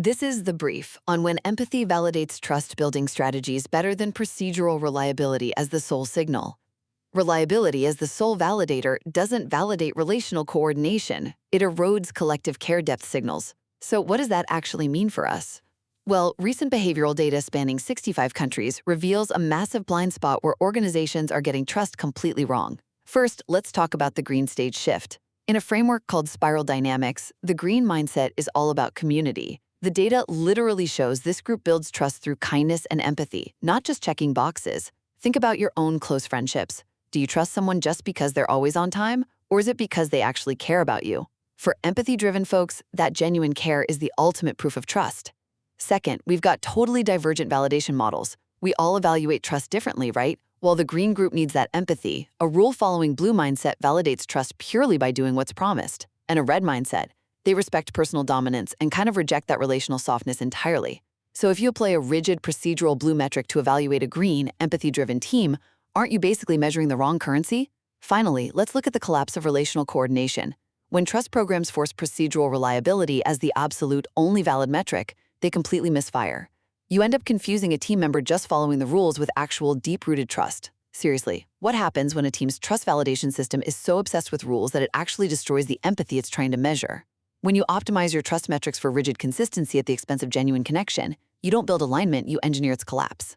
This is the brief on when empathy validates trust-building strategies better than procedural reliability as the sole signal. Reliability as the sole validator doesn't validate relational coordination. It erodes collective care depth signals. So what does that actually mean for us? Well, recent behavioral data spanning 65 countries reveals a massive blind spot where organizations are getting trust completely wrong. First, let's talk about the green stage shift. In a framework called spiral dynamics, the green mindset is all about community. The data literally shows this group builds trust through kindness and empathy, not just checking boxes. Think about your own close friendships. Do you trust someone just because they're always on time, or is it because they actually care about you? For empathy-driven folks, that genuine care is the ultimate proof of trust. Second, we've got totally divergent validation models. We all evaluate trust differently, right? While the green group needs that empathy, a rule-following blue mindset validates trust purely by doing what's promised. And a red mindset, they respect personal dominance and kind of reject that relational softness entirely. So if you apply a rigid procedural blue metric to evaluate a green, empathy-driven team, aren't you basically measuring the wrong currency? Finally, let's look at the collapse of relational coordination. When trust programs force procedural reliability as the absolute only valid metric, they completely misfire. You end up confusing a team member just following the rules with actual deep-rooted trust. Seriously, what happens when a team's trust validation system is so obsessed with rules that it actually destroys the empathy it's trying to measure? When you optimize your trust metrics for rigid consistency at the expense of genuine connection, you don't build alignment, you engineer its collapse.